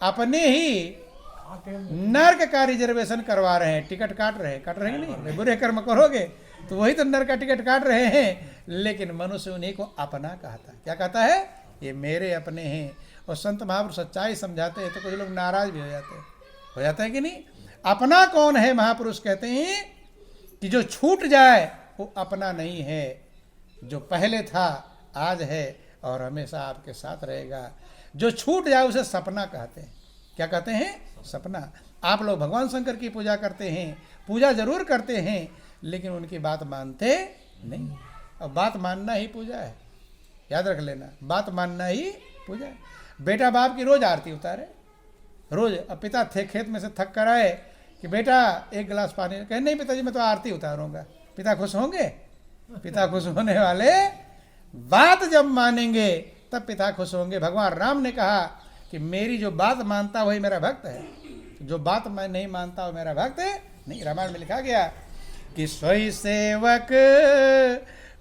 अपने ही नर्क का रिजर्वेशन करवा रहे हैं, टिकट काट रहे हैं नहीं, बुरे कर्म करोगे तो वही तो नर्क का टिकट काट रहे हैं। लेकिन मनुष्य उन्हीं को अपना कहता है। क्या कहता है? ये मेरे अपने हैं। और संत महापुरुष सच्चाई समझाते हैं तो कुछ लोग नाराज भी हो जाते हैं कि नहीं। अपना कौन है? महापुरुष कहते हैं कि जो छूट जाए वो अपना नहीं है, जो पहले था आज है और हमेशा आपके साथ रहेगा। जो छूट जाए उसे सपना कहते हैं। क्या कहते हैं? सपना। आप लोग भगवान शंकर की पूजा करते हैं, पूजा जरूर करते हैं, लेकिन उनकी बात मानते नहीं। और बात मानना ही पूजा है, याद रख लेना, बात मानना ही पूजा है। बेटा बाप की रोज आरती उतारे, रोज। अब पिता थे खेत में से थक कर आए कि बेटा एक गिलास पानी, कहे नहीं पिताजी मैं तो आरती उतारूंगा। पिता खुश होंगे? पिता खुश होने वाले बात जब मानेंगे तब पिता खुश होंगे। भगवान राम ने कहा कि मेरी जो बात मानता वही मेरा भक्त है, जो बात मैं नहीं मानता वो मेरा भक्त है नहीं। रामायण में लिखा गया कि सोई सेवक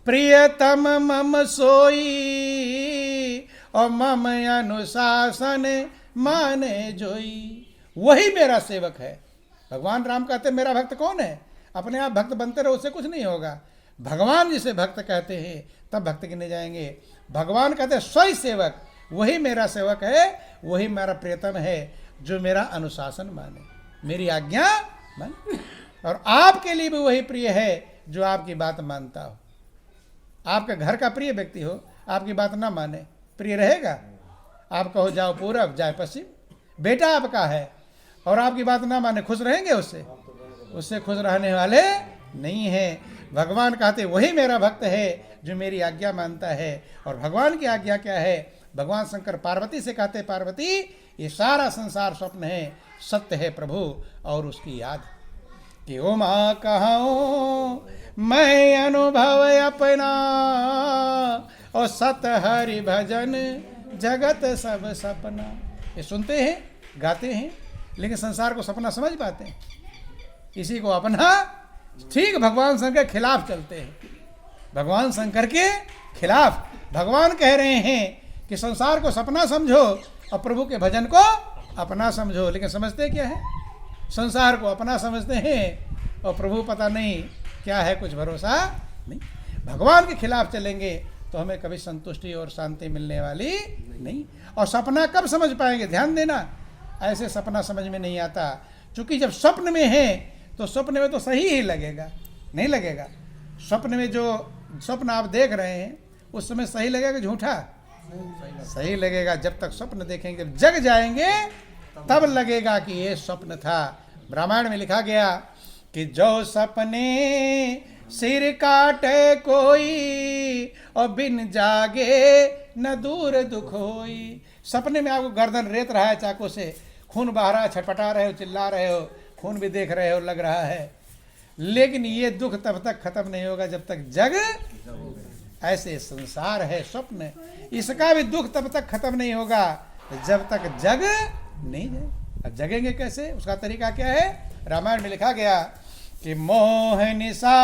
प्रियतम मम सोई और मम अनुशासन माने जोई। वही मेरा सेवक है। भगवान राम कहते मेरा भक्त कौन है? अपने आप भक्त बनते रहो, उससे कुछ नहीं होगा। भगवान जिसे भक्त कहते हैं तब भक्त गिने जाएंगे। भगवान कहते सोई सेवक, वही मेरा सेवक है, वही मेरा प्रियतम है, जो मेरा अनुशासन माने, मेरी आज्ञा माने। और आपके लिए भी वही प्रिय है जो आपकी बात मानता हो। आपके घर का प्रिय व्यक्ति हो, आपकी बात ना माने, प्रिय रहेगा? आप कहो जाओ पूरब जाए पश्चिम, बेटा आपका है और आपकी बात ना माने, खुश रहेंगे उससे? उससे खुश रहने वाले नहीं है। भगवान कहते वही मेरा भक्त है जो मेरी आज्ञा मानता है। और भगवान की आज्ञा क्या है? भगवान शंकर पार्वती से कहते पार्वती ये सारा संसार स्वप्न है, सत्य है प्रभु और उसकी याद। कि ओ माँ कहूँ मैं अनुभव अपना और सत हरि भजन जगत सब सपना। ये सुनते हैं, गाते हैं, लेकिन संसार को सपना समझ पाते हैं? इसी को अपना ठीक भगवान शंकर के खिलाफ चलते हैं। भगवान शंकर के खिलाफ भगवान कह रहे हैं कि संसार को सपना समझो और प्रभु के भजन को अपना समझो। लेकिन समझते क्या है? संसार को अपना समझते हैं और प्रभु पता नहीं क्या है, कुछ भरोसा नहीं। भगवान के खिलाफ चलेंगे तो हमें कभी संतुष्टि और शांति मिलने वाली नहीं। और सपना कब समझ पाएंगे? ध्यान देना, ऐसे सपना समझ में नहीं आता। क्योंकि जब स्वप्न में है तो स्वप्न में तो सही ही लगेगा, नहीं लगेगा। स्वप्न में जो स्वप्न आप देख रहे हैं उस समय सही लगेगा, झूठा सही लगेगा। जब तक स्वप्न देखेंगे, जब जग जाएंगे तब लगेगा कि ये स्वप्न था। रामायण में लिखा गया कि जो सपने सिर काटे कोई और बिन जागे न दूर दुख होई। सपने में आपको गर्दन रेत रहा है चाकू से, खून बह रहा है, छटपटा रहे हो, चिल्ला रहे हो, खून भी देख रहे हो, लग रहा है, लेकिन ये दुख तब तक खत्म नहीं होगा जब तक जग। ऐसे संसार है स्वप्न, इसका भी दुख तब तक खत्म नहीं होगा जब तक जग नहीं जाए। अब जगेंगे कैसे? उसका तरीका क्या है? रामायण में लिखा गया कि मोह निशा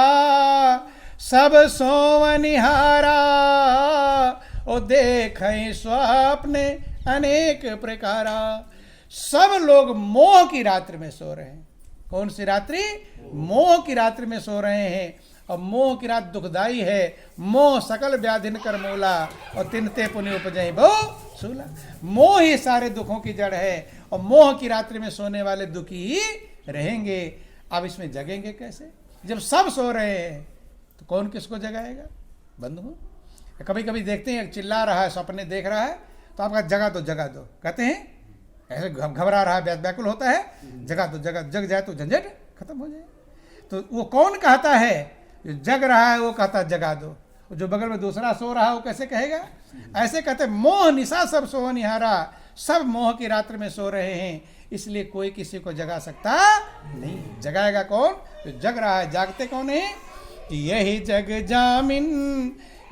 सब सोवनिहारा ओ देख स्वप्न अनेक प्रकारा। सब लोग मोह की रात्रि में सो रहे हैं। कौन सी रात्रि? मोह की रात्रि में सो रहे हैं। और मोह की रात दुखदाई है। मोह सकल व्याधिन कर मूला और तिनते पुण्य उपजई बहु सूला। मोह ही सारे दुखों की जड़ है और मोह की रात्रि में सोने वाले दुखी ही रहेंगे। अब इसमें जगेंगे कैसे? जब सब सो रहे हैं तो कौन किसको जगाएगा? बंधु, कभी कभी देखते हैं चिल्ला रहा है, सपने देख रहा है, तो आपका जगा दो जगा दो कहते हैं, ऐसे घबरा रहा है, व्याकुल होता है, जगा दो जगा, जग जाए तो झंझट खत्म हो जाए। तो वो कौन कहता है? जो जग रहा है वो कहता है जगा दो, जो बगल में दूसरा सो रहा है वो कैसे कहेगा? ऐसे कहते मोह निशा सब सोवनिहारा। सब मोह की रात्रि में सो रहे हैं, इसलिए कोई किसी को जगा सकता नहीं। जगाएगा कौन? जो जग रहा है। जागते कौन है? कि यही जग जामिन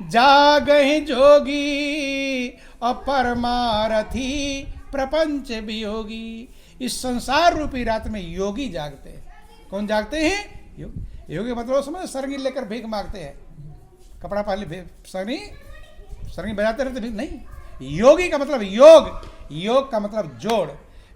जागहि जोगी और परमारथी प्रपंच वियोगी। इस संसार रूपी रात में योगी जागते हैं। कौन जागते हैं? योगी। योगी मतलब समझ, सरंगी लेकर भीख मांगते हैं, कपड़ा पहले सरंगी बजाते रहते भीख नहीं। योगी का मतलब योग, योग का मतलब जोड़।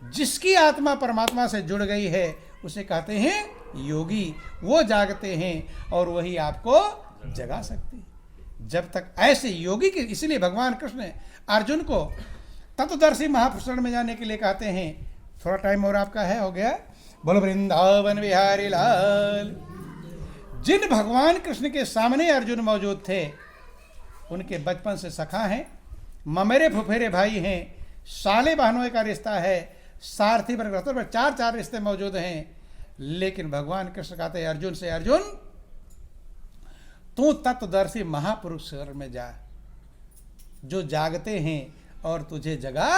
जिसकी आत्मा परमात्मा से जुड़ गई है उसे कहते हैं योगी। वो जागते हैं और वही आपको जगा सकते हैं। जब तक ऐसे योगी के, इसलिए भगवान कृष्ण अर्जुन को तत्वदर्शी महापुरुष में जाने के लिए कहते हैं। थोड़ा टाइम और आपका है, हो गया। बोलो वृंदावन बिहारी लाल। जिन भगवान कृष्ण के सामने अर्जुन मौजूद थे उनके बचपन से सखा हैं, ममेरे फुफेरे भाई हैं, साले बहनों का रिश्ता है, सारथी पर चार रिश्ते मौजूद हैं। लेकिन भगवान कृष्ण कहते हैं अर्जुन से, अर्जुन तू तत्वदर्शी महापुरुष में जा, जो जागते हैं और तुझे जगा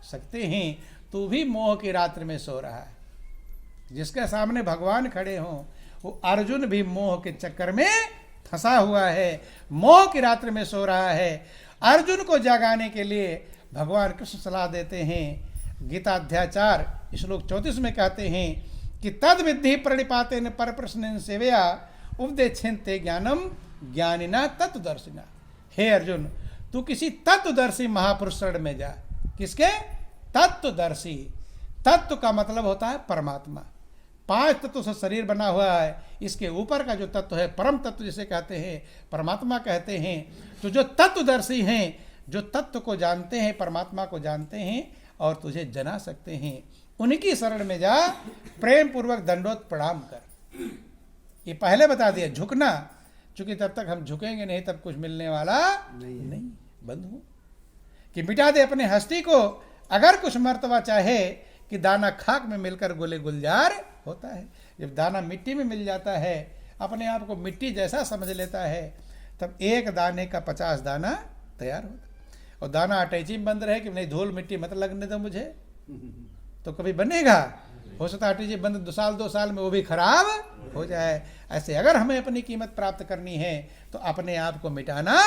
सकते हैं। तू भी मोह की रात्रि में सो रहा है। जिसके सामने भगवान खड़े हों वो अर्जुन भी मोह के चक्कर में फंसा हुआ है, मोह की रात्रि में सो रहा है। अर्जुन को जगाने के लिए भगवान कृष्ण सलाह देते हैं। गीता अध्याय 4 श्लोक 34 में कहते हैं कि तद विद्धि प्रणिपाते न पर प्रश्न सेवया उपदेक्षन्ते ज्ञानम ज्ञानिना तत्वदर्शिना। हे अर्जुन, तू किसी तत्वदर्शी महापुरुष शरण में जा। किसके? तत्वदर्शी। तत्व का मतलब होता है परमात्मा। 5 तत्व से शरीर बना हुआ है। इसके ऊपर का जो तत्व है परम तत्व जिसे कहते हैं, परमात्मा कहते हैं। तो जो तत्वदर्शी हैं, जो तत्व को जानते हैं, परमात्मा को जानते हैं और तुझे जना सकते हैं, उनकी शरण में जा। प्रेम पूर्वक दंडोत प्रणाम कर। ये पहले बता दिया, झुकना, क्योंकि तब तक हम झुकेंगे नहीं तब कुछ मिलने वाला नहीं। बंधु कि मिटा दे अपने हस्ती को। अगर कुछ मर्तबा चाहे कि दाना खाक में मिलकर गुले गुलजार होता है। जब दाना मिट्टी में मिल जाता है, अपने आप को मिट्टी जैसा समझ लेता है, तब एक दाने का 50 दाना तैयार होता है। और दाना अटैची में बंद रहे कि नहीं धूल मिट्टी मत लगने दो मुझे, तो कभी बनेगा? हो सकता है अटैची बंद 2 साल में वो भी खराब हो जाए। ऐसे अगर हमें अपनी कीमत प्राप्त करनी है तो अपने आप को मिटाना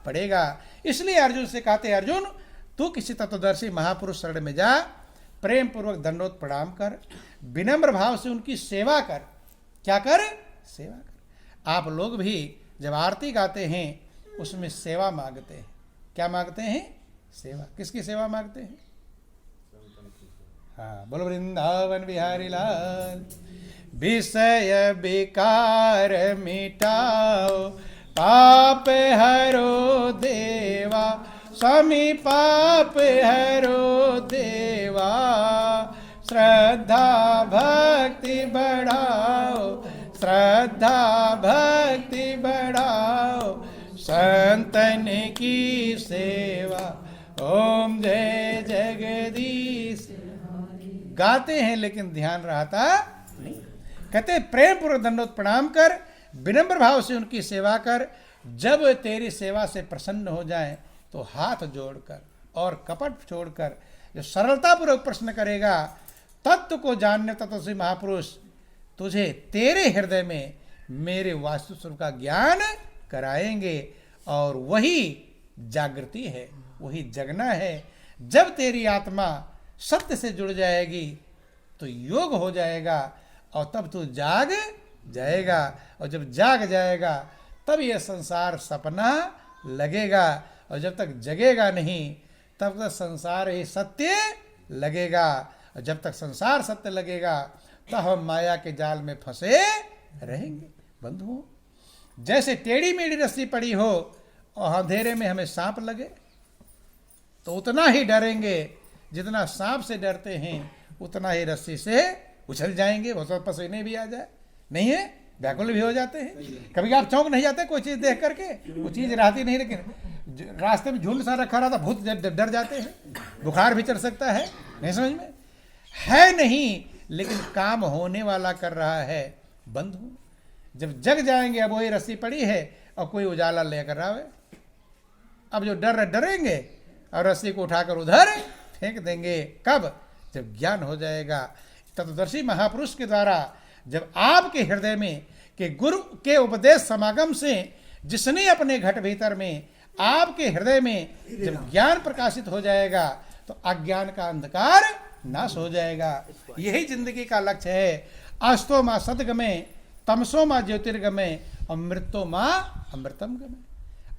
पड़ेगा। इसलिए अर्जुन से कहते, अर्जुन तू किसी तत्वदर्शी महापुरुष शरण में जा, प्रेम पूर्वक दंडोत प्रणाम कर, विनम्र भाव से उनकी सेवा कर। क्या कर? सेवा कर। आप लोग भी जब आरती गाते हैं उसमें सेवा मांगते हैं। क्या मांगते हैं? सेवा। किसकी सेवा मांगते हैं? हाँ, बोलो वृंदावन बिहारी लाल। विषय विकार मिटाओ, पाप हरो देवा, स्वामी पाप हरो देवा। श्रद्धा भक्ति बढ़ाओ, श्रद्धा भक्ति बढ़ाओ, संतन की सेवा। ओम जय जगदीश। गाते हैं लेकिन ध्यान रहता नहीं। कहते प्रेम पूर्वक दंडोत प्रणाम कर, विनम्र भाव से उनकी सेवा कर। जब तेरी सेवा से प्रसन्न हो जाए तो हाथ जोड़कर और कपट छोड़कर जो सरलतापूर्वक प्रश्न करेगा, तत्व को जानने तत्व से महापुरुष तुझे तेरे हृदय में मेरे वास्तु स्वरूप का ज्ञान कराएंगे। और वही जागृति है, वही जगना है। जब तेरी आत्मा सत्य से जुड़ जाएगी तो योग हो जाएगा और तब तू जाग जाएगा। और जब जाग जाएगा तब यह संसार सपना लगेगा। और जब तक जगेगा नहीं तब तक संसार ही सत्य लगेगा। और जब तक संसार सत्य लगेगा तब हम माया के जाल में फंसे रहेंगे। बंधुओं, जैसे टेढ़ी मेढ़ी रस्सी पड़ी हो और अंधेरे में हमें सांप लगे तो उतना ही डरेंगे जितना सांप से डरते हैं, उतना ही रस्सी से उछल जाएंगे। हो सकता पसीने भी आ जाए, नहीं है, व्याकुल भी हो जाते हैं। कभी आप चौंक नहीं जाते कोई चीज़ देख करके? वो चीज़ रहती नहीं, लेकिन रास्ते में झूल सा रखा रहा था, भूत डर जाते हैं। बुखार भी चढ़ सकता है, नहीं समझ में है नहीं, लेकिन काम होने वाला कर रहा है। बंधु, जब जग जाएंगे, अब वही रस्सी पड़ी है और कोई उजाला लेकर आवे, अब जो डरेंगे और रस्सी को उठाकर उधर फेंक देंगे। कब? जब ज्ञान हो जाएगा। तत्वदर्शी महापुरुष के द्वारा जब आपके हृदय में कि गुरु के उपदेश समागम से जिसने अपने घट भीतर में आपके हृदय में जब ज्ञान प्रकाशित हो जाएगा तो अज्ञान का अंधकार नाश हो जाएगा। यही जिंदगी का लक्ष्य है। अस्तो माँ सदगमे, तमसो माँ ज्योतिर्गमे और मृत्यो माँ अमृतम गमे।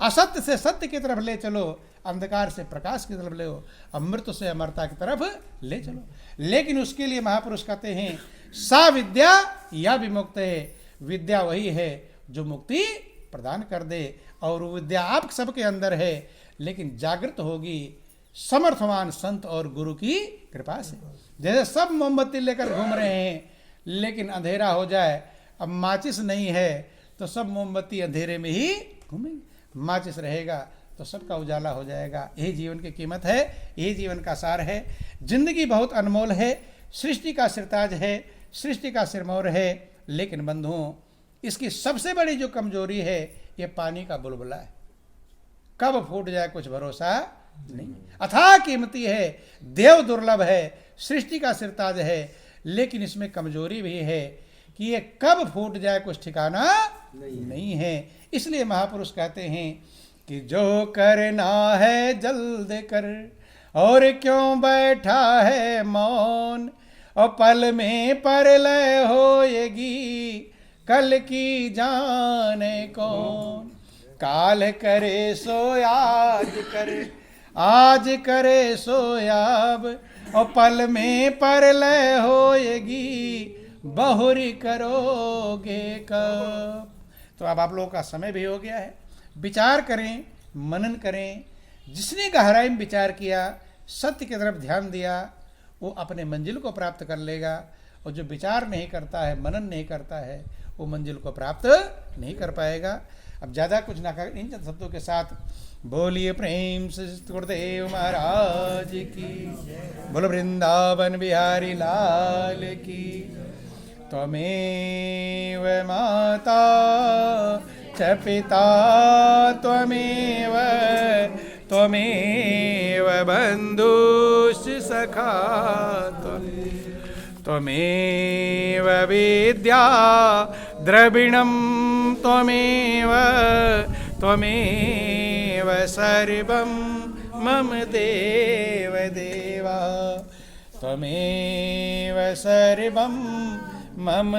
असत्य से सत्य की तरफ ले चलो, अंधकार से प्रकाश की तरफ ले हो, अमृत से अमरता की तरफ ले चलो। लेकिन उसके लिए महापुरुष कहते हैं सा विद्या या विमुक्त है, विद्या वही है जो मुक्ति प्रदान कर दे, और वो विद्या आप सबके अंदर है, लेकिन जागृत होगी समर्थवान संत और गुरु की कृपा से। जैसे सब मोमबत्ती लेकर घूम रहे हैं, लेकिन अंधेरा हो जाए, अब माचिस नहीं है तो सब मोमबत्ती अंधेरे में ही घूमेंगे, माचिस रहेगा तो सबका उजाला हो जाएगा। यही जीवन की कीमत है, यही जीवन का सार है। जिंदगी बहुत अनमोल है, सृष्टि का सिरताज है, सृष्टि का सिरमौर है, लेकिन बंधुओं इसकी सबसे बड़ी जो कमजोरी है ये पानी का बुलबुला है, कब फूट जाए कुछ भरोसा नहीं। अथाह कीमती है, देव दुर्लभ है, सृष्टि का सिरताज है, लेकिन इसमें कमजोरी भी है कि ये कब फूट जाए कुछ ठिकाना नहीं है। इसलिए महापुरुष कहते हैं कि जो करना है जल्द कर, और क्यों बैठा है मौन, और पल में परलय होएगी, कल की जाने कौन। काल करे सो आज कर, आज करे सो अब, और पल में परलय होएगी, बहुरी करोगे कब। तो अब आप लोगों का समय भी हो गया है, विचार करें, मनन करें। जिसने गहराई में विचार किया, सत्य की तरफ ध्यान दिया, वो अपने मंजिल को प्राप्त कर लेगा, और जो विचार नहीं करता है, मनन नहीं करता है, वो मंजिल को प्राप्त नहीं कर पाएगा। अब ज़्यादा कुछ ना कर, इन चंद शब्दों के साथ बोलिए प्रेम से गुरुदेव महाराज की, बोलो वृंदावन बिहारी लाल की। त्वमेव माता च पिता त्वमेव, त्वमेव बन्धुश्च सखा, त्वमेव विद्या द्रविणं, त्वमेव त्वमेव सर्वं मम देव देवा, त्वमेव सर्वं मम